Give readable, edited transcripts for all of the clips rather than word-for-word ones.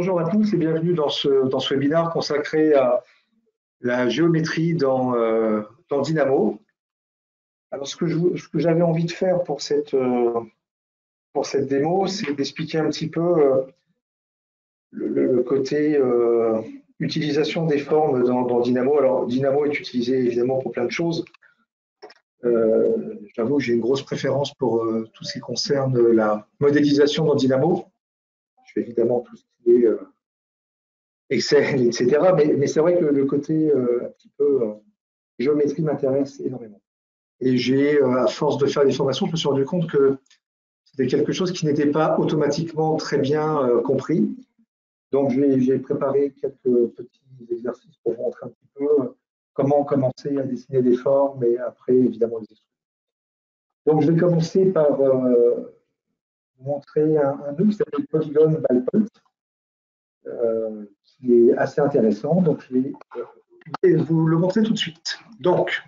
bonjour à tous et bienvenue dans ce webinaire consacré à la géométrie dans Dynamo. Alors, ce que j'avais envie de faire pour cette démo, c'est d'expliquer un petit peu le côté utilisation des formes dans Dynamo. Alors, Dynamo est utilisé évidemment pour plein de choses. J'avoue que j'ai une grosse préférence pour tout ce qui concerne la modélisation dans Dynamo. Je fais évidemment tout ce qui est Excel, etc. Mais c'est vrai que le côté un petit peu géométrie m'intéresse énormément. Et à force de faire des formations, je me suis rendu compte que c'était quelque chose qui n'était pas automatiquement très bien compris. Donc, j'ai préparé quelques petits exercices pour vous montrer un petit peu comment commencer à dessiner des formes et après, évidemment, les instruments. Donc, je vais commencer par vous montrer un nœud qui s'appelle Polygon Bipult, qui est assez intéressant. Donc, je vais vous le montrer tout de suite. Donc,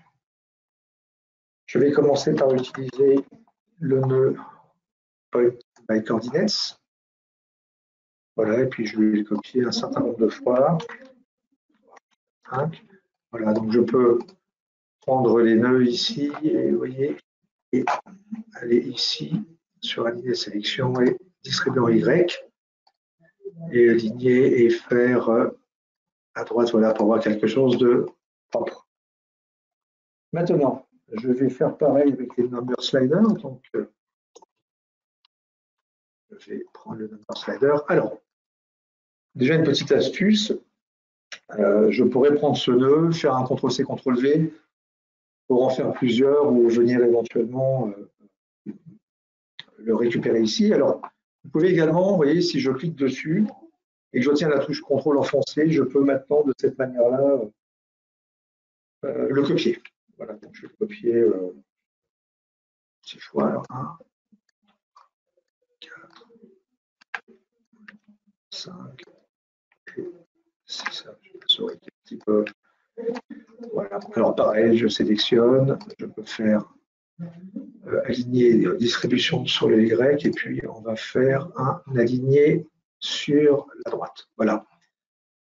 je vais commencer par utiliser le nœud Point by Coordinates. Voilà, et puis je vais le copier un certain nombre de fois. 5. Voilà, donc je peux prendre les nœuds ici, et vous voyez, et aller ici sur aligner sélection et distribuer en Y, et aligner et faire à droite, voilà, pour voir quelque chose de propre. Maintenant, je vais faire pareil avec les number sliders. Donc, je vais prendre le number slider. Alors, déjà une petite astuce. Je pourrais prendre ce nœud, faire un CTRL-C, CTRL-V pour en faire plusieurs ou venir éventuellement le récupérer ici. Alors, vous pouvez également, vous voyez, si je clique dessus et que je tiens la touche CTRL enfoncée, je peux maintenant de cette manière-là le copier. Voilà, donc je vais le copier 6 fois. Alors, 1, 4, 5 et 6. Ça aurait été un petit peu. Voilà. Alors, pareil, je sélectionne, je peux faire aligner distribution sur le Y et puis on va faire un aligné sur la droite. Voilà.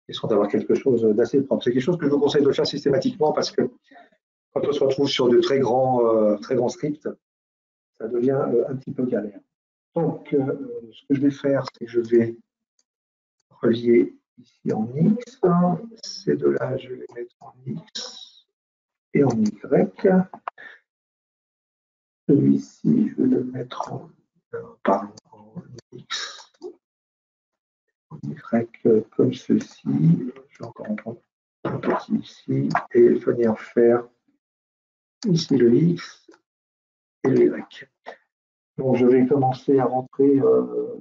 Question d'avoir quelque chose d'assez propre. C'est quelque chose que je vous conseille de faire systématiquement parce que quand on se retrouve sur de très grands scripts, ça devient un petit peu galère. Donc, ce que je vais faire, c'est que je vais relier ici en X. Ces deux-là, je vais les mettre en X et en Y. Celui-ci, je vais le mettre en X, en Y comme ceci. Je vais encore en prendre un petit ici et venir faire ici le X et le Y. Donc, je vais commencer à rentrer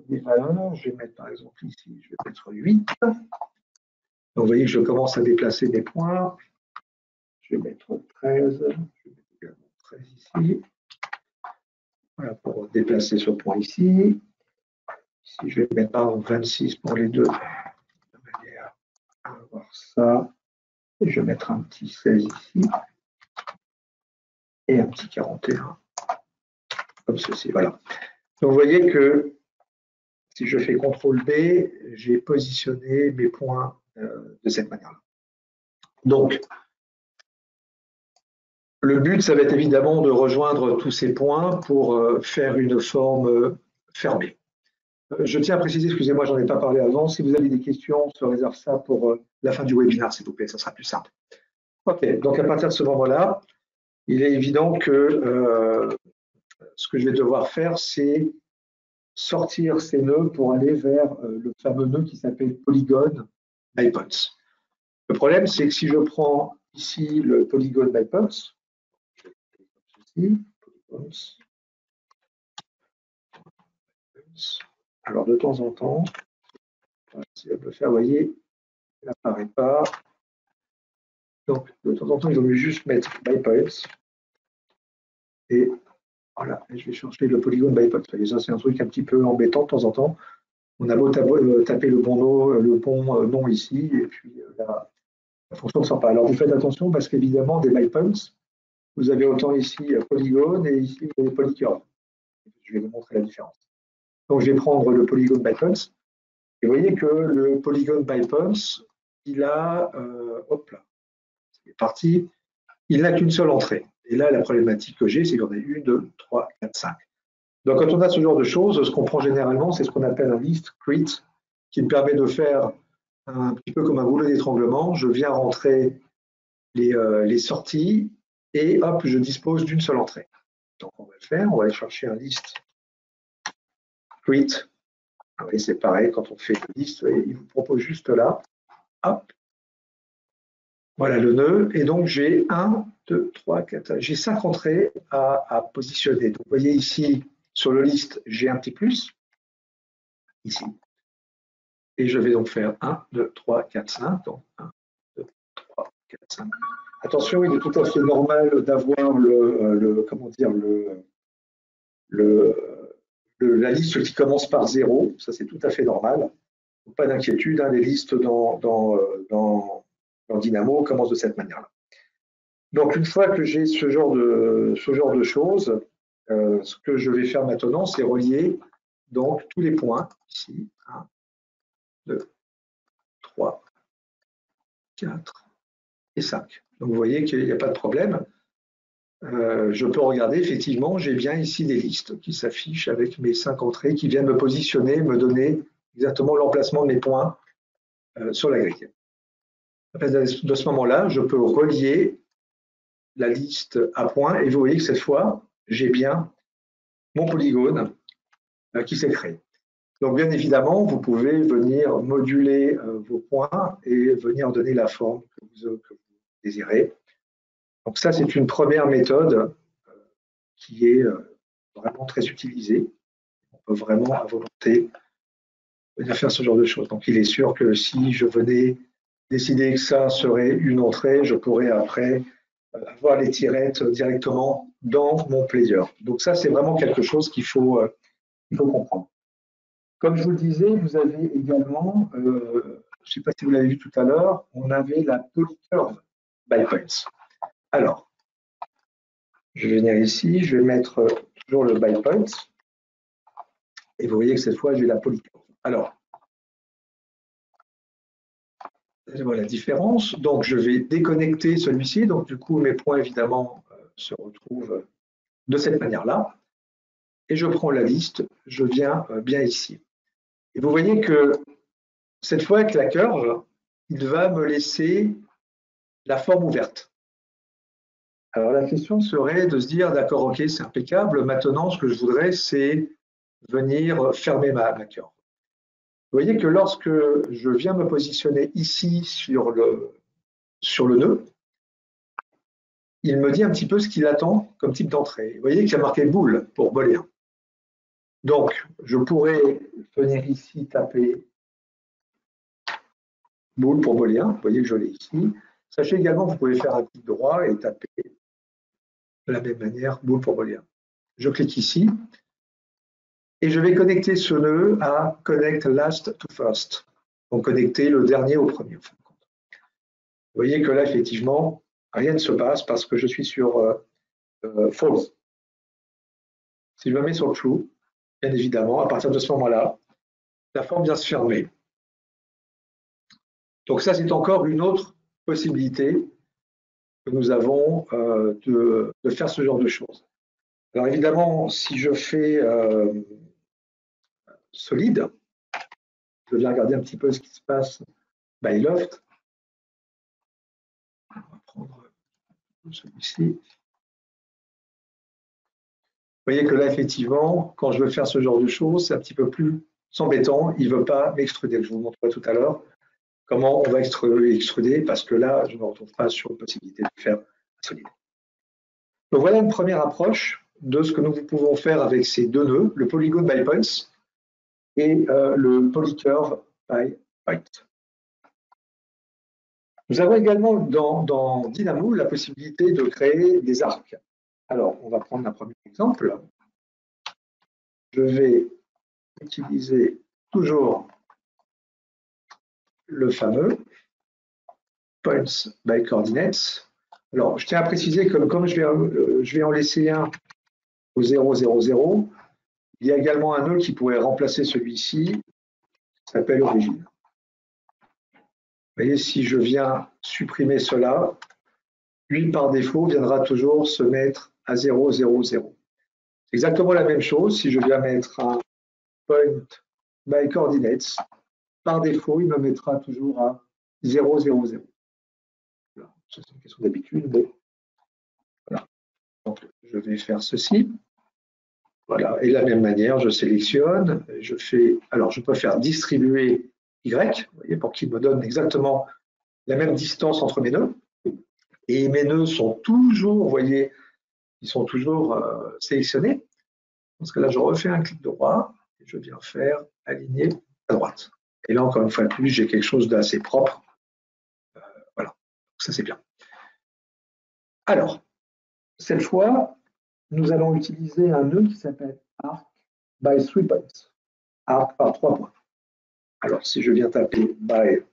des valeurs. Je vais mettre par exemple ici, je vais mettre 8. Donc, vous voyez que je commence à déplacer des points. Je vais mettre 13. Je vais mettre également 13 ici. Voilà, pour déplacer ce point ici. Ici, je vais mettre par exemple 26 pour les deux. De manière à avoir ça. Et je vais mettre un petit 16 ici. Et un petit 41. Comme ceci. Voilà. Donc, vous voyez que si je fais CTRL B, j'ai positionné mes points de cette manière-là. Donc, le but, ça va être évidemment de rejoindre tous ces points pour faire une forme fermée. Je tiens à préciser, excusez-moi, j'en ai pas parlé avant, si vous avez des questions, on se réserve ça pour la fin du webinaire, s'il vous plaît, ça sera plus simple. OK, donc à partir de ce moment-là, il est évident que ce que je vais devoir faire, c'est sortir ces nœuds pour aller vers le fameux nœud qui s'appelle Polygon Bipult. Le problème, c'est que si je prends ici le Polygon Bipult, alors de temps en temps, si on peut faire, vous voyez, il n'apparaît pas. Donc de temps en temps, il vaut mieux juste mettre Bipult. Et voilà, et je vais changer le Polygon Bipult. Ça, c'est un truc un petit peu embêtant de temps en temps. On a beau taper le bon nom ici, et puis la fonction ne sort pas. Alors vous faites attention parce qu'évidemment, des Bipults, vous avez autant ici polygone et ici des polycurves. Je vais vous montrer la différence. Donc je vais prendre le Polygon Bipult. Et vous voyez que le polygone by points, il a, hop là, c'est parti, il n'a qu'une seule entrée. Et là, la problématique que j'ai, c'est qu'il y en a 1, 2, 3, 4, 5. Donc, quand on a ce genre de choses, ce qu'on prend généralement, c'est ce qu'on appelle un list create, qui me permet de faire un petit peu comme un rouleau d'étranglement. Je viens rentrer les sorties et hop, je dispose d'une seule entrée. Donc, on va le faire. On va aller chercher un list create. Et c'est pareil, quand on fait le list, il vous propose juste là. Hop. Voilà le nœud. Et donc, j'ai 1, 2, 3, 4, j'ai 5 entrées à positionner. Donc, vous voyez ici, sur le list, j'ai un petit plus, ici. Et je vais donc faire 1, 2, 3, 4, 5. Donc, 1, 2, 3, 4, 5. Attention, il est tout à fait normal d'avoir la liste qui commence par 0. Ça, c'est tout à fait normal. Pas d'inquiétude, hein, les listes dans Dynamo commencent de cette manière-là. Donc, une fois que j'ai ce genre de choses, ce que je vais faire maintenant, c'est relier donc tous les points ici. 1, 2, 3, 4 et 5. Donc, vous voyez qu'il n'y a pas de problème. Je peux regarder, effectivement, j'ai bien ici des listes qui s'affichent avec mes 5 entrées qui viennent me positionner, me donner exactement l'emplacement de mes points sur la grille. De ce moment-là, je peux relier la liste à points et vous voyez que cette fois, j'ai bien mon polygone qui s'est créé. Donc, bien évidemment, vous pouvez venir moduler vos points et venir donner la forme que vous désirez. Donc, ça, c'est une première méthode qui est vraiment très utilisée. On peut vraiment, à volonté, venir faire ce genre de choses. Donc, il est sûr que si je venais décider que ça serait une entrée, je pourrais après avoir les tirettes directement dans mon player. Donc, ça, c'est vraiment quelque chose qu'il faut comprendre. Comme je vous le disais, vous avez également, je ne sais pas si vous l'avez vu tout à l'heure, on avait la polycurve by points. Alors, je vais venir ici, je vais mettre toujours le by points. Et vous voyez que cette fois, j'ai la polycurve. Alors, je vois la différence. Donc, je vais déconnecter celui-ci. Donc, du coup, mes points, évidemment, se retrouvent de cette manière-là. Et je prends la liste, je viens bien ici. Et vous voyez que cette fois, avec la curve, il va me laisser la forme ouverte. Alors, la question serait de se dire, d'accord, ok, c'est impeccable. Maintenant, ce que je voudrais, c'est venir fermer ma curve. Vous voyez que lorsque je viens me positionner ici sur le nœud, il me dit un petit peu ce qu'il attend comme type d'entrée. Vous voyez qu'il y a marqué boule pour booléen. Donc, je pourrais venir ici taper boule pour booléen. Vous voyez que je l'ai ici. Sachez également que vous pouvez faire un clic droit et taper de la même manière boule pour booléen. Je clique ici et je vais connecter ce nœud à Connect Last to First. Donc, connecter le dernier au premier. En fin de compte. Vous voyez que là, effectivement, rien ne se passe parce que je suis sur false. Si je me mets sur true, bien évidemment, à partir de ce moment-là, la forme vient se fermer. Donc ça, c'est encore une autre possibilité que nous avons de faire ce genre de choses. Alors évidemment, si je fais solide, je viens regarder un petit peu ce qui se passe by loft. On va prendre celui-ci. Vous voyez que là, effectivement, quand je veux faire ce genre de choses, c'est un petit peu plus embêtant. Il ne veut pas m'extruder. Je vous montrerai tout à l'heure comment on va extruder, parce que là, je ne me retrouve pas sur la possibilité de faire solide. Donc voilà une première approche de ce que nous pouvons faire avec ces deux nœuds, le polygone by points et le polycurve by point. Nous avons également dans Dynamo la possibilité de créer des arcs. Alors, on va prendre un premier exemple. Je vais utiliser toujours le fameux points by coordinates. Alors, je tiens à préciser que comme je vais en laisser un au 0, 0, 0, il y a également un nœud qui pourrait remplacer celui-ci. s'appelle origine. Vous voyez, si je viens supprimer cela, lui, par défaut, viendra toujours se mettre à 0, 0, 0. C'est exactement la même chose si je viens mettre un point by coordinates. Par défaut, il me mettra toujours à 0, 0, 0. Voilà. C'est une question d'habitude, mais voilà. Donc, je vais faire ceci. Voilà. Et de la même manière, je sélectionne, je fais. Alors, je peux faire distribuer Y, vous voyez, pour qu'il me donne exactement la même distance entre mes nœuds. Et mes nœuds sont toujours, vous voyez, ils sont toujours sélectionnés. Parce que là, je refais un clic droit et je viens faire aligner à droite. Et là, encore une fois de plus, j'ai quelque chose d'assez propre. Voilà, ça c'est bien. Alors, cette fois, nous allons utiliser un nœud qui s'appelle arc by 3 points. Arc par 3 points. Alors, si je viens taper by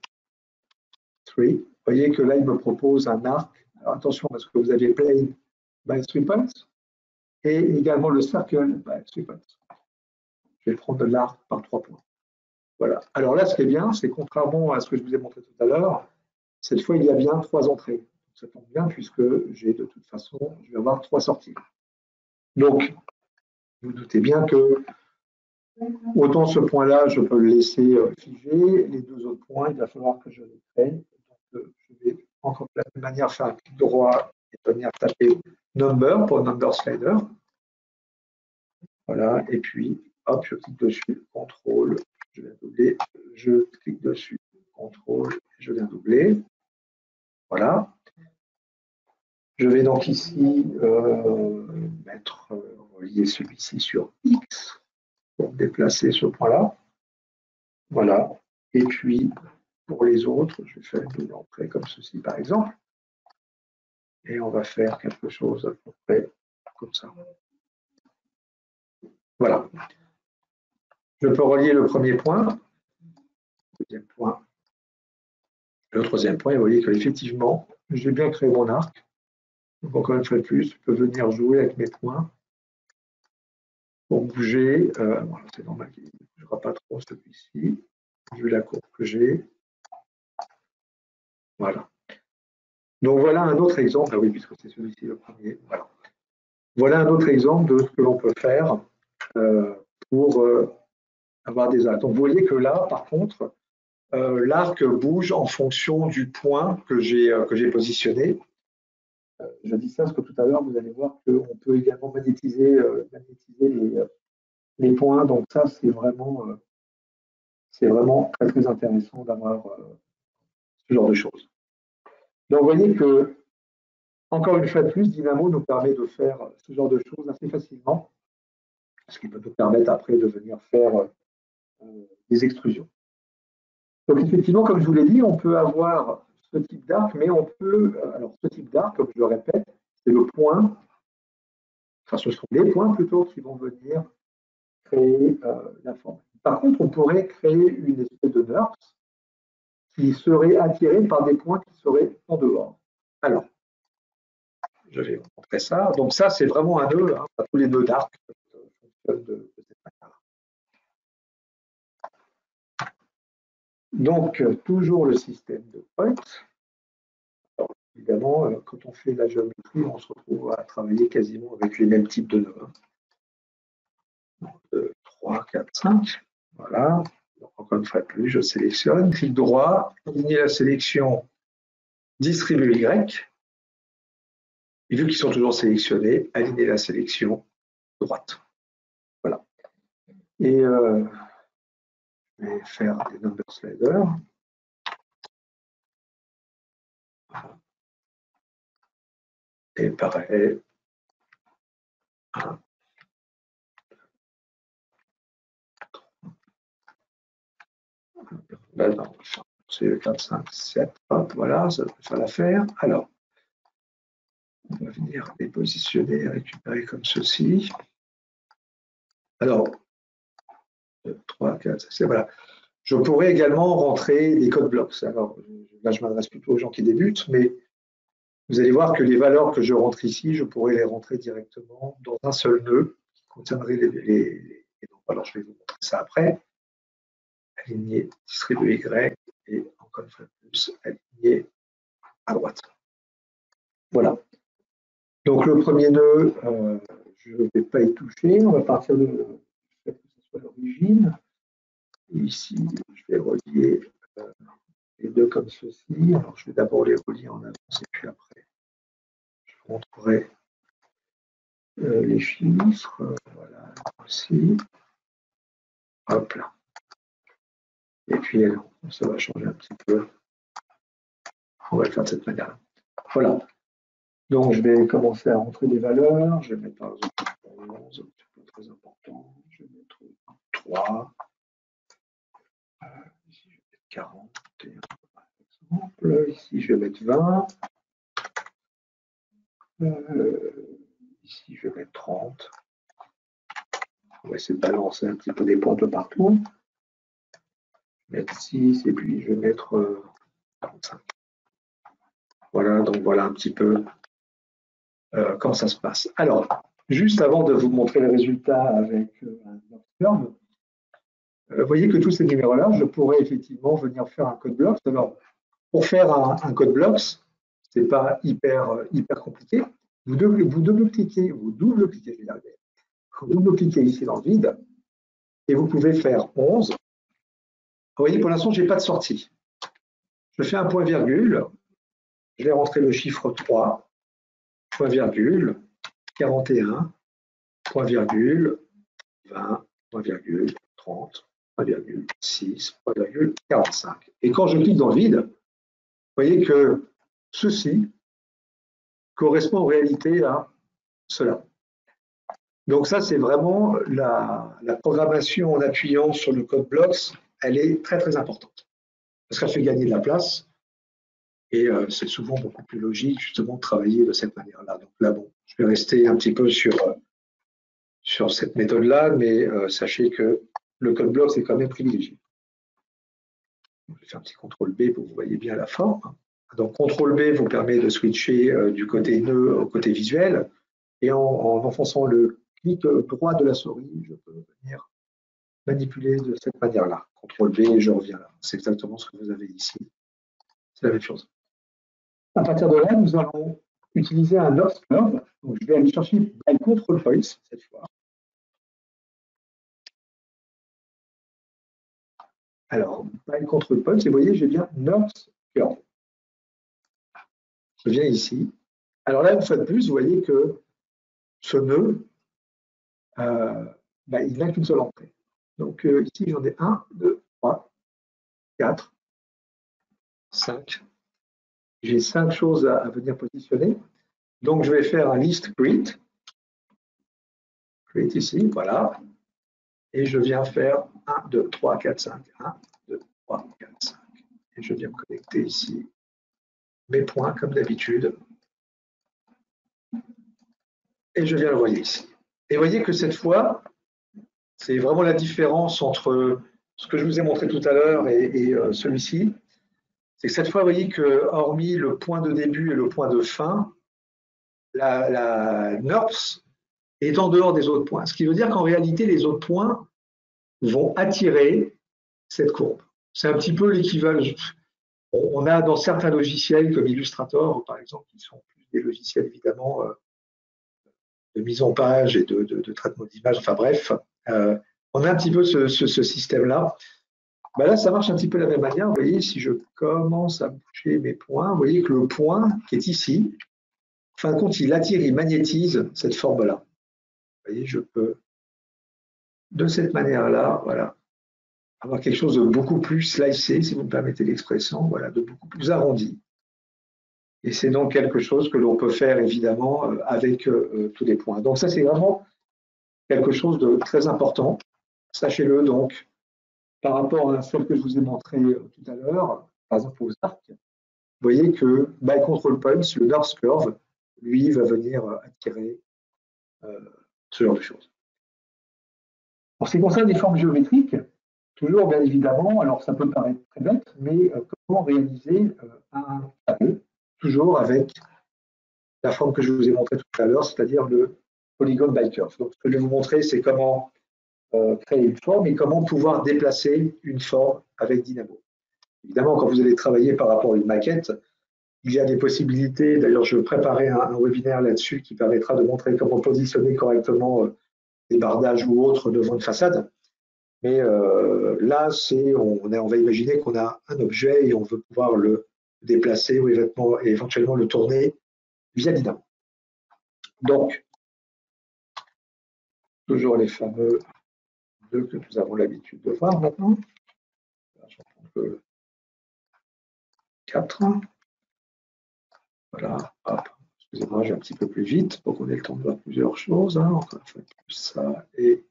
3, vous voyez que là, il me propose un arc. Alors, attention, parce que vous avez plane by 3 points et également le circle by 3 points. Je vais prendre l'arc par 3 points. Voilà. Alors là, ce qui est bien, c'est contrairement à ce que je vous ai montré tout à l'heure, cette fois, il y a bien 3 entrées. Ça tombe bien puisque j'ai de toute façon, je vais avoir 3 sorties. Donc, vous doutez bien que autant ce point-là, je peux le laisser figé. Les 2 autres points, il va falloir que je les crée. Donc, je vais encore de la même manière faire un clic droit et venir taper number pour number slider. Voilà. Et puis, hop, je clique dessus, contrôle, je viens doubler, je clique dessus, contrôle, je viens doubler. Voilà. Je vais donc ici relier celui-ci sur X pour déplacer ce point-là. Voilà. Et puis, pour les autres, je vais faire une entrée comme ceci, par exemple. Et on va faire quelque chose à peu près comme ça. Voilà. Je peux relier le premier point, le deuxième point, le troisième point. Et vous voyez qu'effectivement, j'ai bien créé mon arc. Donc, encore une fois de plus, je peux venir jouer avec mes points pour bouger. Voilà, c'est normal qu'il ne bougera pas trop celui-ci, vu la courbe que j'ai. Voilà. Donc, voilà un autre exemple. Ah oui, puisque c'est celui-ci le premier. Voilà. Voilà un autre exemple de ce que l'on peut faire pour avoir des arcs. Donc, vous voyez que là, par contre, l'arc bouge en fonction du point que j'ai positionné. Je dis ça parce que tout à l'heure, vous allez voir qu'on peut également magnétiser les points. Donc ça, c'est vraiment très, très intéressant d'avoir ce genre de choses. Donc vous voyez que, encore une fois de plus, Dynamo nous permet de faire ce genre de choses assez facilement, ce qui peut nous permettre après de venir faire des extrusions. Donc effectivement, comme je vous l'ai dit, on peut avoir ce type d'arc, mais on peut, alors ce type d'arc, comme je le répète, c'est le point, enfin ce sont les points plutôt qui vont venir créer la forme. Par contre, on pourrait créer une espèce de NURBS qui serait attirée par des points qui seraient en dehors. Alors, je vais vous montrer ça. Donc ça, c'est vraiment un nœud, hein, tous les nœuds d'arc fonctionnent de cette manière-là. Donc, toujours le système de points. Alors, évidemment, quand on fait la géométrie, on se retrouve à travailler quasiment avec les mêmes types de nœuds. 2, 3, 4, 5. Voilà. Donc, encore une fois de plus, je sélectionne, clic droit, aligner la sélection, distribuer Y. Et vu qu'ils sont toujours sélectionnés, aligner la sélection droite. Voilà. Et je vais faire des number sliders. Voilà. Et pareil. 1, 3. Là, non, c'est 4, 5, 7. Hop, voilà, ça devrait faire l'affaire. Alors, on va venir les positionner et récupérer comme ceci. Alors, 2, 3, 4, c'est voilà. Je pourrais également rentrer des codes blocs. Alors, là, je m'adresse plutôt aux gens qui débutent, mais vous allez voir que les valeurs que je rentre ici, je pourrais les rentrer directement dans un seul nœud qui contiendrait les donc, alors, je vais vous montrer ça après. aligné distribué Y et encore une fois plus aligné à droite. Voilà. Donc le premier nœud, je ne vais pas y toucher. On va partir de fait que ce soit l'origine. Ici, je vais relier les deux comme ceci. Alors je vais d'abord les relier en avance et puis après, je vous montrerai les chiffres. Voilà, aussi. Hop là. Et puis ça va changer un petit peu. On va le faire de cette manière-là. Voilà. Donc je vais commencer à rentrer des valeurs. Je vais mettre par exemple 11, c'est pas très important. Je vais mettre 3. Ici je vais mettre 41 par exemple. Ici je vais mettre 20. Ici je vais mettre 30. On va essayer de balancer un petit peu des points un peu partout. Je vais mettre 6 et puis je vais mettre 45. Voilà, donc voilà un petit peu comment ça se passe. Alors, juste avant de vous montrer le résultat avec un curve, vous voyez que tous ces numéros-là, je pourrais effectivement venir faire un code blocks. Alors, pour faire un code blocks, ce n'est pas hyper compliqué. Vous double-cliquez, je vais y arriver. Vous double-cliquez ici dans le vide et vous pouvez faire 11. Vous voyez, pour l'instant, je n'ai pas de sortie. Je fais un point virgule, je vais rentrer le chiffre 3, point virgule, 41, point virgule, 20, point virgule, 30, point virgule, 6, point virgule, 45. Et quand je clique dans le vide, vous voyez que ceci correspond en réalité à cela. Donc ça, c'est vraiment la programmation en appuyant sur le code blocks, elle est très très importante. Parce qu'elle fait gagner de la place et c'est souvent beaucoup plus logique justement de travailler de cette manière-là. Donc là, bon, je vais rester un petit peu sur cette méthode-là, mais sachez que le code blocks est quand même privilégié. Je vais faire un petit CTRL B pour que vous voyez bien la forme. Donc CTRL B vous permet de switcher du côté nœud au côté visuel. Et en enfonçant le clic droit de la souris, je peux venir manipuler de cette manière-là. CTRL B et je reviens là. C'est exactement ce que vous avez ici. C'est la même chose. À partir de là, nous allons utiliser un North Curve. Donc, je vais aller chercher by Control Points cette fois. Alors, by Control Points, et vous voyez, j'ai bien North Curve. Je viens ici. Alors là, une fois de plus, vous voyez que ce nœud, il n'a qu'une seule entrée. Donc ici, j'en ai 1, 2, 3, 4, 5. J'ai 5 choses à venir positionner. Donc je vais faire un list create. Create ici, voilà. Et je viens faire 1, 2, 3, 4, 5. 1, 2, 3, 4, 5. Et je viens me connecter ici. Mes points, comme d'habitude. Et je viens le envoyer ici. Et vous voyez que cette fois, c'est vraiment la différence entre ce que je vous ai montré tout à l'heure et celui-ci. C'est que cette fois, vous voyez que, hormis le point de début et le point de fin, la NURBS est en dehors des autres points. Ce qui veut dire qu'en réalité, les autres points vont attirer cette courbe. C'est un petit peu l'équivalent. On a dans certains logiciels comme Illustrator, par exemple, qui sont plus des logiciels évidemment de mise en page et de traitement d'image, enfin bref, on a un petit peu ce système-là. Là, ça marche un petit peu de la même manière. Vous voyez, si je commence à bouger mes points, vous voyez que le point qui est ici, en fin de compte, il attire, il magnétise cette forme-là. Vous voyez, je peux, de cette manière-là, voilà, avoir quelque chose de beaucoup plus slicé, si vous me permettez l'expression, voilà, de beaucoup plus arrondi. Et c'est donc quelque chose que l'on peut faire, évidemment, avec tous les points. Donc ça, c'est vraiment quelque chose de très important. Sachez-le donc, par rapport à celle que je vous ai montrée tout à l'heure, par exemple aux arcs, vous voyez que by Control Points, le North Curve, lui, va venir attirer ce genre de choses. En ce qui concerne les formes géométriques, toujours bien évidemment, alors ça peut paraître très bête, mais comment réaliser un carré, toujours avec la forme que je vous ai montrée tout à l'heure, c'est-à-dire le polygone by curve. Donc ce que je vais vous montrer, c'est comment créer une forme et comment pouvoir déplacer une forme avec Dynamo. Évidemment, quand vous allez travailler par rapport à une maquette, il y a des possibilités. D'ailleurs, je préparais un webinaire là-dessus qui permettra de montrer comment positionner correctement des bardages ou autres devant une façade. Mais là, on va imaginer qu'on a un objet et on veut pouvoir le déplacer ou éventuellement le tourner via Dynamo. Donc, toujours les fameux deux que nous avons l'habitude de voir maintenant. Je vais prendre 4. Voilà, hop. Excusez-moi, j'ai un petit peu plus vite pour qu'on ait le temps de voir plusieurs choses. Hein. Encore une fois, ça est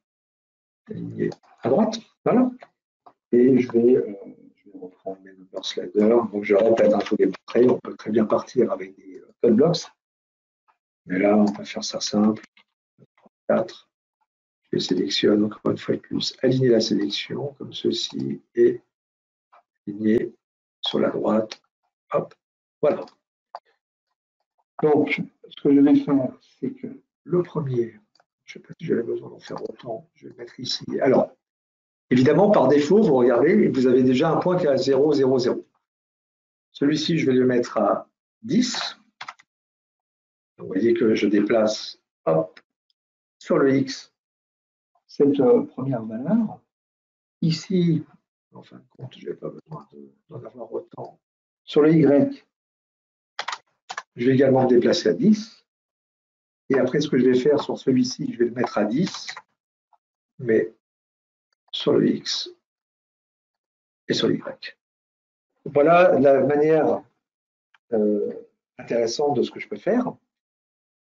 aligné à droite. Voilà. Et je vais reprendre mes number sliders. Donc, je répète, je vous l'ai montré. On peut très bien partir avec des code blocks. Mais là, on va faire ça simple. 4. Je sélectionne encore une fois de plus. Aligner la sélection comme ceci et aligner sur la droite. Hop. Voilà. Donc, ce que je vais faire, c'est que le premier, je ne sais pas si j'avais besoin d'en faire autant, je vais le mettre ici. Alors, évidemment, par défaut, vous regardez, vous avez déjà un point qui est à 0, 0, 0. Celui-ci, je vais le mettre à 10. Vous voyez que je déplace, hop, sur le X, cette première valeur. Ici, en fin de compte, je n'ai pas besoin d'en avoir autant. Sur le Y, je vais également me déplacer à 10. Et après, ce que je vais faire sur celui-ci, je vais le mettre à 10, mais sur le X et sur le Y. Voilà la manière intéressante de ce que je peux faire.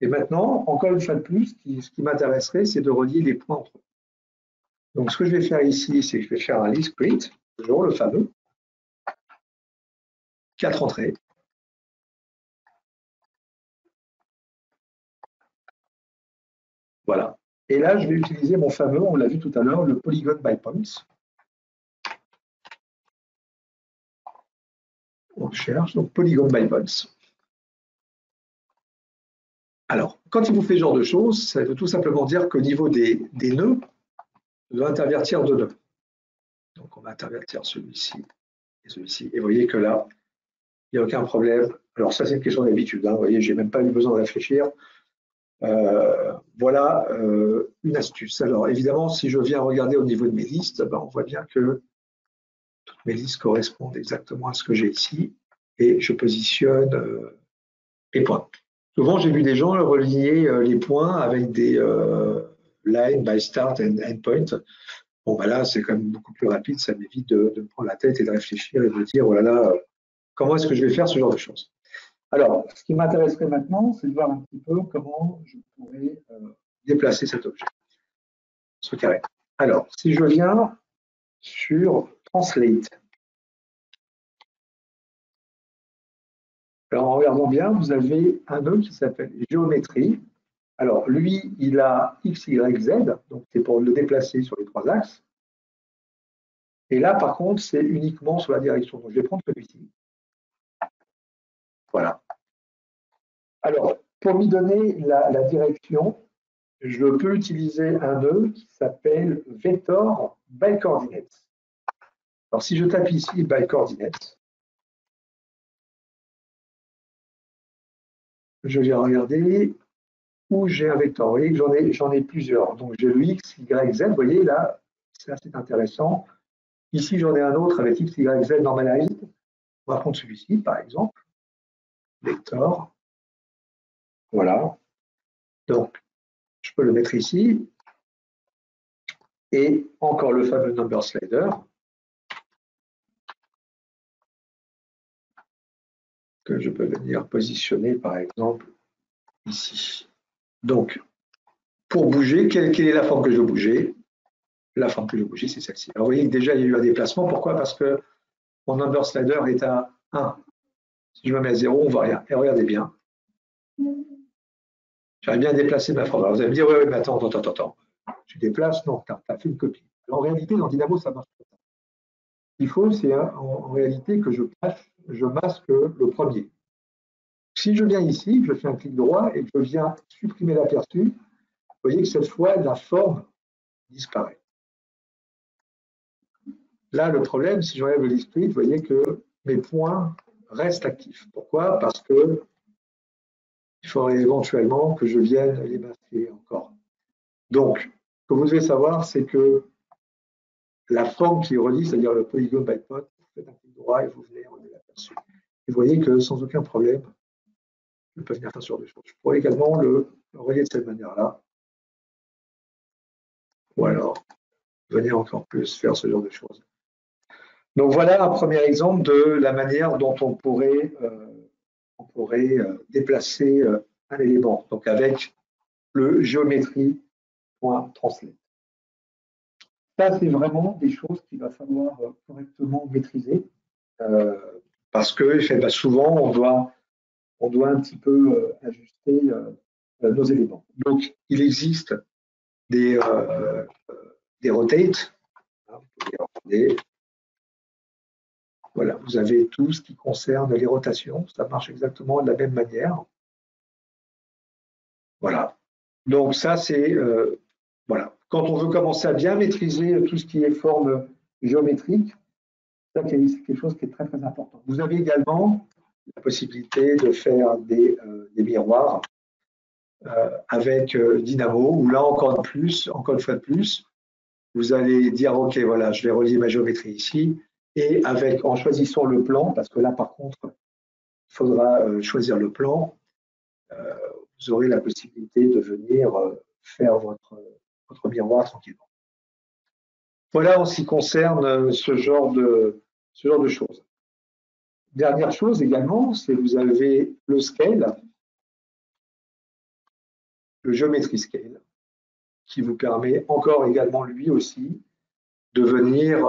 Et maintenant, encore une fois de plus, ce qui m'intéresserait, c'est de relier les points entre eux. Donc, ce que je vais faire ici, c'est que je vais faire un list print, toujours le fameux, 4 entrées. Voilà. Et là, je vais utiliser mon fameux, on l'a vu tout à l'heure, le polygon by points. On cherche, donc polygon by points. Alors, quand il vous fait ce genre de choses, ça veut tout simplement dire qu'au niveau des nœuds, on doit intervertir 2 nœuds. Donc, on va intervertir celui-ci et celui-ci. Et vous voyez que là, il n'y a aucun problème. Alors, ça, c'est une question d'habitude. Hein. Vous voyez, je n'ai même pas eu besoin de réfléchir. Voilà une astuce. Alors, évidemment, si je viens regarder au niveau de mes listes, ben, on voit bien que toutes mes listes correspondent exactement à ce que j'ai ici. Et je positionne les points. Souvent, j'ai vu des gens relier les points avec des line by start and endpoint. Bon, ben là, c'est quand même beaucoup plus rapide. Ça m'évite de me prendre la tête et de réfléchir et de me dire, oh là là, comment est-ce que je vais faire ce genre de choses? Alors, ce qui m'intéresserait maintenant, c'est de voir un petit peu comment je pourrais déplacer cet objet, ce carré. Alors, si je viens sur Translate, alors en regardant bien, vous avez un nœud qui s'appelle géométrie. Alors, lui, il a X, Y, Z, donc c'est pour le déplacer sur les 3 axes. Et là, par contre, c'est uniquement sur la direction. Donc, je vais prendre celui-ci. Voilà. Alors, pour lui donner la direction, je peux utiliser un nœud qui s'appelle Vector by Coordinates. Alors, si je tape ici by Coordinates, je vais regarder où j'ai un vecteur. Vous voyez que j'en ai plusieurs. Donc, j'ai le X, Y, Z. Vous voyez, là, c'est assez intéressant. Ici, j'en ai un autre avec X, Y, Z normalized. On va prendre celui-ci, par exemple. Vector. Voilà. Donc, je peux le mettre ici. Et encore le fameux number slider. Que je peux venir positionner, par exemple, ici. Donc, pour bouger, quelle est la forme que je veux bouger? La forme que je veux bouger, c'est celle-ci. Alors, vous voyez que déjà, il y a eu un déplacement. Pourquoi? Parce que mon number slider est à 1. Si je me mets à 0, on ne voit rien. Et regardez bien. J'aurais bien déplacé ma forme. Alors, vous allez me dire, oui, mais attends. Tu déplaces? Non, tu as fait une copie. Alors, en réalité, dans Dynamo, ça marche pas. Ce qu'il faut, c'est en réalité que je masque le premier. Si je viens ici, je fais un clic droit et que je viens supprimer l'aperçu, vous voyez que cette fois, la forme disparaît. Là, le problème, si j'enlève le split, vous voyez que mes points restent actifs. Pourquoi? Parce que il faudrait éventuellement que je vienne les masquer encore. Donc, ce que vous devez savoir, c'est que la forme qui relie, c'est-à-dire le polygone by point, vous faites un clic droit et vous venez enlever l'aperçu. Et vous voyez que sans aucun problème, je peux venir faire ce genre de choses. Je pourrais également le relier de cette manière-là. Ou alors, venir encore plus faire ce genre de choses. Donc voilà un premier exemple de la manière dont on pourrait déplacer un élément, donc avec le géométrie.translate. Ça, c'est vraiment des choses qu'il va falloir correctement maîtriser parce que souvent, on doit un petit peu ajuster nos éléments. Donc, il existe des rotates. Voilà, vous avez tout ce qui concerne les rotations. Ça marche exactement de la même manière. Voilà. Donc, ça, c'est voilà. Quand on veut commencer à bien maîtriser tout ce qui est forme géométrique, ça, c'est quelque chose qui est très, très important. Vous avez également la possibilité de faire des miroirs avec Dynamo, où là, encore une fois de plus, vous allez dire, OK, voilà, je vais relier ma géométrie ici, et en choisissant le plan, parce que là, par contre, il faudra choisir le plan, vous aurez la possibilité de venir faire votre miroir tranquillement. Voilà en ce qui concerne ce genre de choses. Dernière chose également, c'est que vous avez le scale, le geometry scale, qui vous permet encore également lui aussi de venir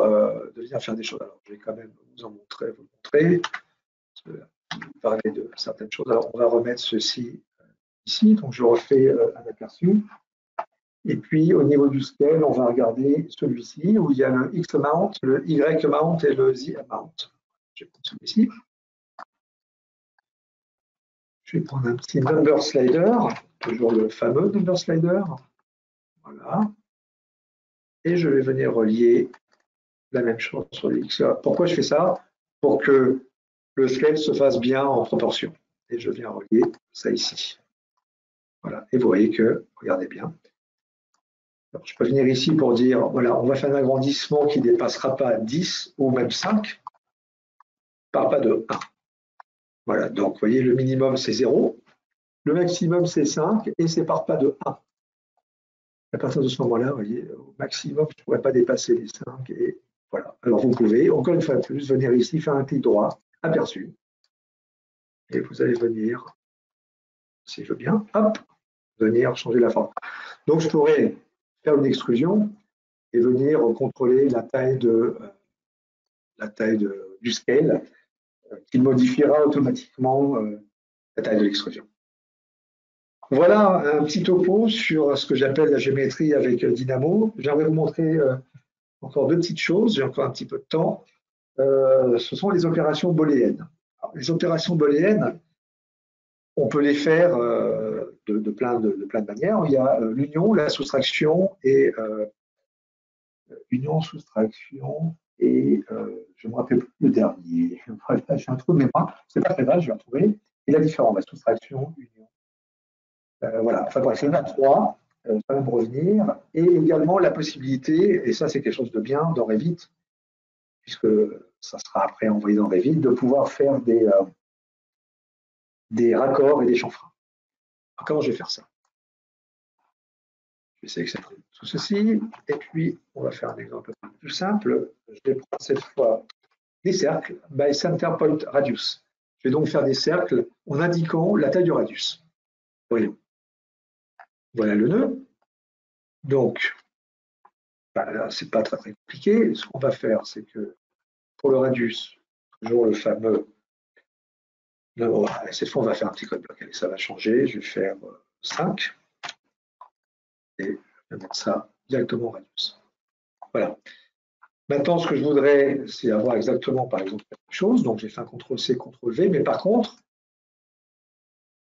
faire des choses. Alors, je vais quand même vous montrer, parler de certaines choses. Alors, on va remettre ceci ici. Donc, je refais un aperçu. Et puis, au niveau du scale, on va regarder celui-ci, où il y a le X amount, le Y amount et le Z amount. Je vais prendre celui-ci. Je vais prendre un petit number slider, toujours le fameux number slider. Voilà. Et je vais venir relier la même chose sur le X. Pourquoi je fais ça? Pour que le scale se fasse bien en proportion. Et je viens relier ça ici. Voilà. Et vous voyez que, regardez bien. Alors, je peux venir ici pour dire, voilà, on va faire un agrandissement qui ne dépassera pas 10 ou même 5, par pas de 1. Voilà, donc vous voyez, le minimum c'est 0, le maximum c'est 5 et c'est par pas de 1. À partir de ce moment-là, vous voyez, au maximum, je ne pourrais pas dépasser les 5. Et voilà. Alors vous pouvez, encore une fois de plus, venir ici, faire un clic droit, aperçu. Et vous allez venir, si je veux bien, hop, venir changer la forme. Donc je pourrais faire une extrusion et venir contrôler la taille du scale qui modifiera automatiquement la taille de l'extrusion. Voilà un petit topo sur ce que j'appelle la géométrie avec Dynamo. J'aimerais vous montrer encore deux petites choses, j'ai encore un petit peu de temps. Ce sont les opérations booléennes. Alors, les opérations booléennes, on peut les faire de plein de manières. Il y a l'union, la soustraction et union, soustraction et je ne me rappelle plus le dernier. Voilà, j'ai un trou de mémoire. C'est pas très grave, je vais retrouver. Et la différence, la soustraction, union. Voilà. Enfin bref, il y en a trois. Ça va me revenir. Et également la possibilité, et ça c'est quelque chose de bien dans Revit, puisque ça sera après envoyé dans Revit, de pouvoir faire des raccords et des chanfreins. Alors, comment je vais faire ça? Je vais sélectionner tout ceci, et puis on va faire un exemple plus simple. Je vais prendre cette fois des cercles by center point radius. Je vais donc faire des cercles en indiquant la taille du radius. Voyons. Voilà le nœud. Donc, là, c'est pas très compliqué. Ce qu'on va faire, c'est que pour le radius, toujours le fameux. Cette fois, on va faire un petit code bloc. Allez, ça va changer. Je vais faire 5. Et je vais mettre ça directement au radius. Voilà. Maintenant, ce que je voudrais, c'est avoir exactement, par exemple, quelque chose. Donc, j'ai fait un CTRL-C, CTRL-V. Mais par contre,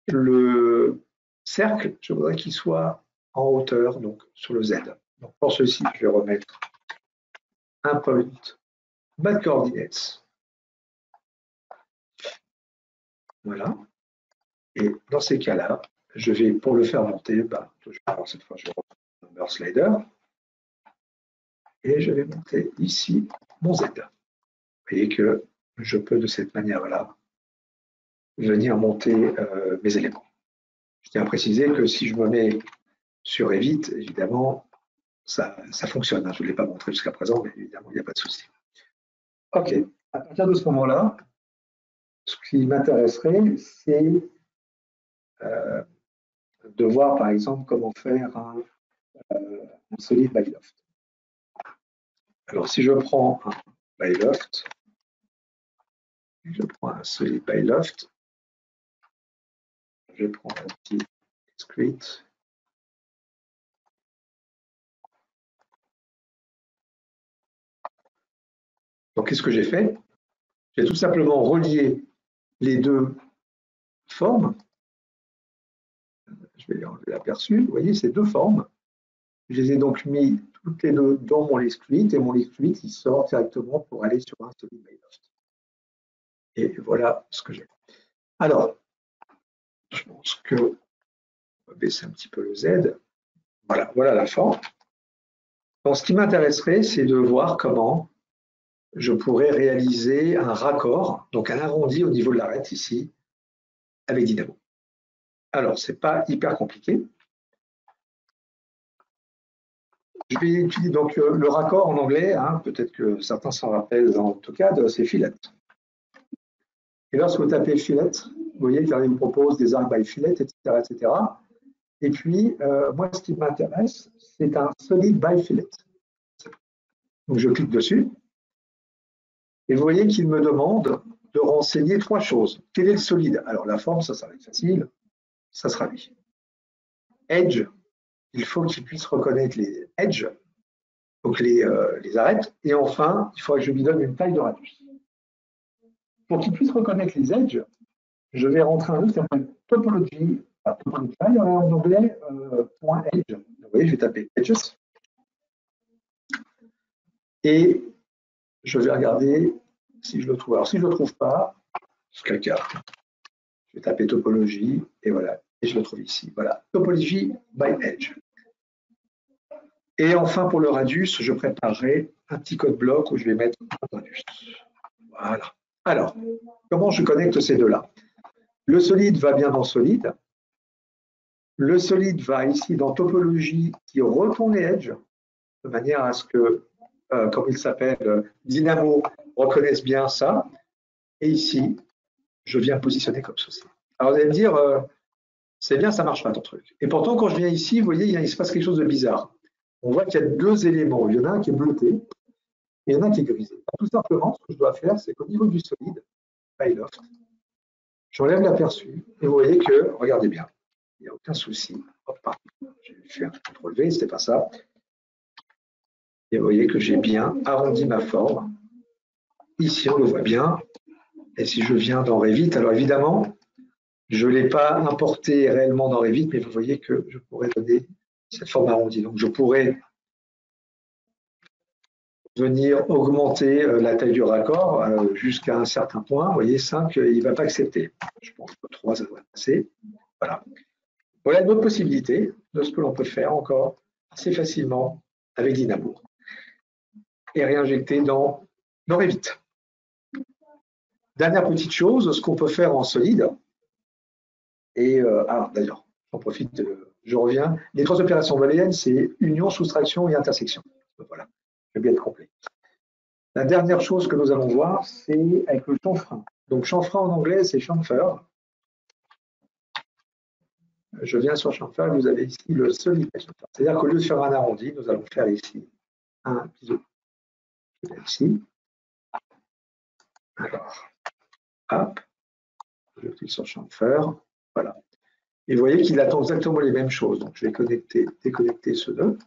le cercle, je voudrais qu'il soit en hauteur, donc sur le Z. Donc, pour ceci, je vais remettre un point Bad coordinates. Voilà. Et dans ces cas-là, je vais, pour le faire monter, alors cette fois, je vais reprendre le number slider. Et je vais monter ici mon Z. Vous voyez que je peux de cette manière-là venir monter mes éléments. Je tiens à préciser que si je me mets sur Revit, évidemment, ça fonctionne. Je ne l'ai pas montré jusqu'à présent, mais évidemment, il n'y a pas de souci. OK. À partir de ce moment-là, ce qui m'intéresserait, c'est de voir, par exemple, comment faire un solid by loft. Alors, si je prends un by loft, je prends un solid by loft, je prends un petit discrete. Donc, qu'est-ce que j'ai fait? J'ai tout simplement relié les deux formes. Je vais enlever l'aperçu. Vous voyez, ces deux formes. Je les ai donc mis toutes les deux dans mon list suite et mon list suite, il sort directement pour aller sur un solid by loft. Et voilà ce que j'ai. Alors, je pense que on va baisser un petit peu le Z. Voilà la forme. Donc, ce qui m'intéresserait, c'est de voir comment je pourrais réaliser un raccord, donc un arrondi au niveau de l'arête ici, avec Dynamo. Alors, ce n'est pas hyper compliqué. Je vais utiliser donc le raccord en anglais, hein, peut-être que certains s'en rappellent dans AutoCAD, c'est fillet. Et lorsque vous tapez fillet, vous voyez qu'il vous propose des arcs by fillet, etc. etc. Et puis, moi, ce qui m'intéresse, c'est un solid by fillet. Donc, je clique dessus. Et vous voyez qu'il me demande de renseigner trois choses. Quel est le solide? Alors, la forme, ça va être facile. Ça sera lui. Edge, il faut qu'il puisse reconnaître les edges, donc les arêtes. Et enfin, il faudra que je lui donne une taille de radius. Pour qu'il puisse reconnaître les edges, je vais rentrer un truc qui s'appelle topology, en anglais, .edge. Vous voyez, je vais taper edges. Et je vais regarder si je le trouve. Alors, si je ne le trouve pas, c'est le cas. Je vais taper topologie et voilà. Et je le trouve ici. Voilà. Topology by edge. Et enfin, pour le radius, je préparerai un petit code bloc où je vais mettre un radius. Voilà. Alors, comment je connecte ces deux-là? Le solide va bien dans solide. Le solide va ici dans topologie qui retourne les edges de manière à ce que, comme il s'appelle, Dynamo reconnaisse bien ça. Et ici, je viens positionner comme ceci. Alors, vous allez me dire, c'est bien, ça marche pas ton truc. Et pourtant, quand je viens ici, vous voyez, il se passe quelque chose de bizarre. On voit qu'il y a deux éléments. Il y en a un qui est bleuté et il y en a un qui est grisé. Tout simplement, ce que je dois faire, c'est qu'au niveau du solide, by loft, j'enlève l'aperçu et vous voyez que, regardez bien, il n'y a aucun souci. Hop, je vais faire un CTRL V, c'était pas ça. Et vous voyez que j'ai bien arrondi ma forme. Ici, on le voit bien. Et si je viens dans Revit, alors évidemment, je ne l'ai pas importé réellement dans Revit, mais vous voyez que je pourrais donner cette forme arrondie. Donc, je pourrais venir augmenter la taille du raccord jusqu'à un certain point. Vous voyez, 5, il ne va pas accepter. Je pense que 3, ça doit passer. Voilà. Voilà une autre possibilité de ce que l'on peut faire encore assez facilement avec Dynamo et réinjecter dans Revit. Dernière petite chose, ce qu'on peut faire en solide, et d'ailleurs, j'en profite, je reviens. Les trois opérations booléennes, c'est union, soustraction et intersection. Voilà, je vais bien être complet. La dernière chose que nous allons voir, c'est avec le chanfrein. Donc, chanfrein en anglais, c'est chamfer. Je viens sur chamfer, vous avez ici le solid. C'est-à-dire qu'au lieu de faire un arrondi, nous allons faire ici un biseau. Je viens ici. Alors, hop, je clique sur chamfer. Voilà. Et vous voyez qu'il attend exactement les mêmes choses. Donc, je vais déconnecter ce deux.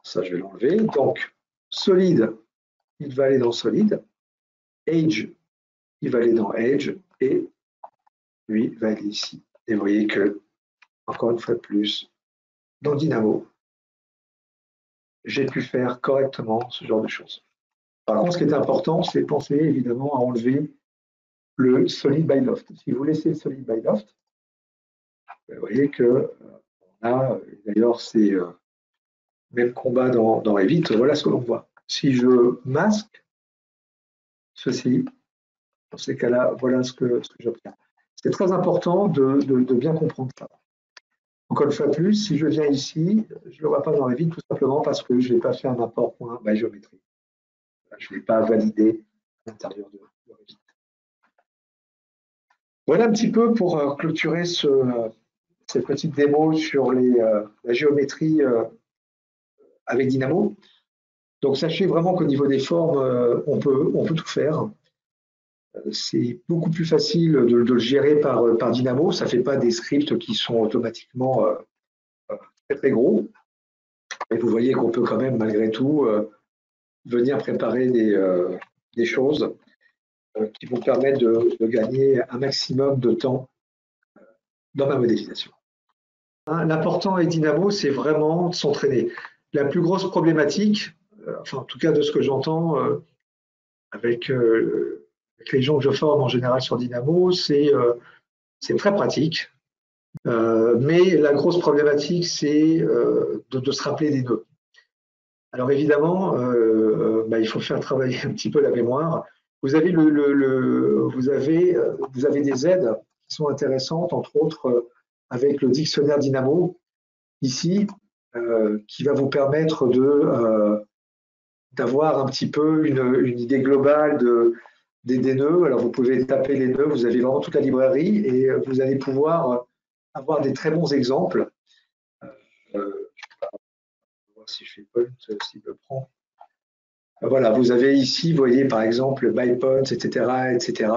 Ça, je vais l'enlever. Donc, solide, il va aller dans solide. Edge, il va aller dans edge. Et lui, va aller ici. Et vous voyez que, encore une fois de plus, dans Dynamo, j'ai pu faire correctement ce genre de choses. Par contre, ce qui est important, c'est penser évidemment à enlever le solid by loft. Si vous laissez le solid by loft, vous voyez que on a, d'ailleurs, c'est même combat dans Revit, voilà ce que l'on voit. Si je masque ceci, dans ces cas-là, voilà ce que j'obtiens. C'est très important de bien comprendre ça. Encore une fois de plus, si je viens ici, je ne le vois pas dans Revit tout simplement parce que je n'ai pas fait un apport point by géométrie. Je ne l'ai pas validé à l'intérieur de Revit. Voilà un petit peu pour clôturer cette petite démo sur la géométrie avec Dynamo. Donc sachez vraiment qu'au niveau des formes, on peut tout faire. C'est beaucoup plus facile de le gérer par Dynamo. Ça ne fait pas des scripts qui sont automatiquement très très gros. Et vous voyez qu'on peut quand même malgré tout venir préparer des choses qui vont permettre de gagner un maximum de temps dans ma modélisation. L'important avec Dynamo, c'est vraiment de s'entraîner. La plus grosse problématique, enfin en tout cas de ce que j'entends avec les gens que je forme en général sur Dynamo, c'est très pratique. Mais la grosse problématique, c'est de se rappeler des nœuds. Alors évidemment, il faut faire travailler un petit peu la mémoire. Vous avez, vous avez des aides qui sont intéressantes, entre autres avec le dictionnaire Dynamo, ici, qui va vous permettre d'avoir un petit peu une idée globale des nœuds. Alors vous pouvez taper les nœuds, vous avez vraiment toute la librairie et vous allez pouvoir avoir des très bons exemples. Je vais voir si je fais point, s'il me prend. Voilà, vous avez ici, vous voyez par exemple by points, etc., etc.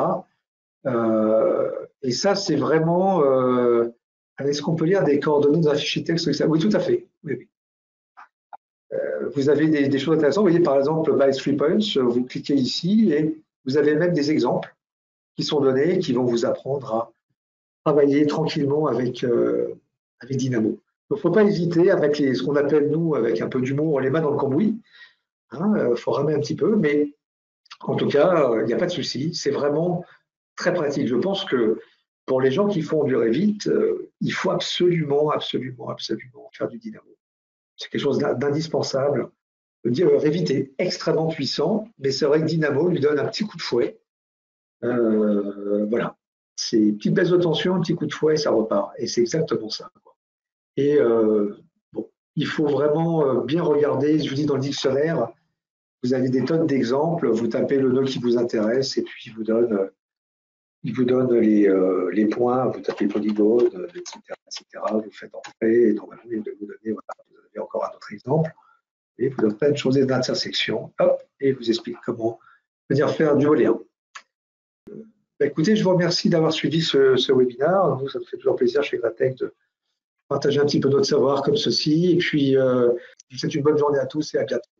Et ça, c'est vraiment, est-ce qu'on peut lire des coordonnées dans un fichier texte? Oui, tout à fait. Oui, oui. Vous avez des choses intéressantes. Vous voyez par exemple by 3 points, vous cliquez ici et vous avez même des exemples qui sont donnés, qui vont vous apprendre à travailler tranquillement avec Dynamo. Donc, il ne faut pas hésiter avec ce qu'on appelle, nous, avec un peu d'humour, les mains dans le cambouis. Il faut ramer un petit peu, mais en tout cas, il n'y a pas de souci. C'est vraiment très pratique. Je pense que pour les gens qui font du Revit, il faut absolument, absolument, absolument faire du Dynamo. C'est quelque chose d'indispensable. Revit est extrêmement puissant, mais c'est vrai que Dynamo lui donne un petit coup de fouet. Voilà. C'est une petite baisse de tension, un petit coup de fouet et ça repart. Et c'est exactement ça. Et bon, il faut vraiment bien regarder. Je vous dis dans le dictionnaire, vous avez des tonnes d'exemples. Vous tapez le nœud qui vous intéresse et puis il vous donne les points. Vous tapez polygone, etc., etc. Vous faites entrer et normalement il va vous donner. Voilà, vous avez encore un autre exemple. Et vous donne plein de choses d'intersection. Hop, et vous explique comment venir faire du volet 1. Écoutez, je vous remercie d'avoir suivi ce webinaire. Nous, ça nous fait toujours plaisir chez Gratech de partager un petit peu notre savoir comme ceci. Et puis, je vous souhaite une bonne journée à tous et à bientôt.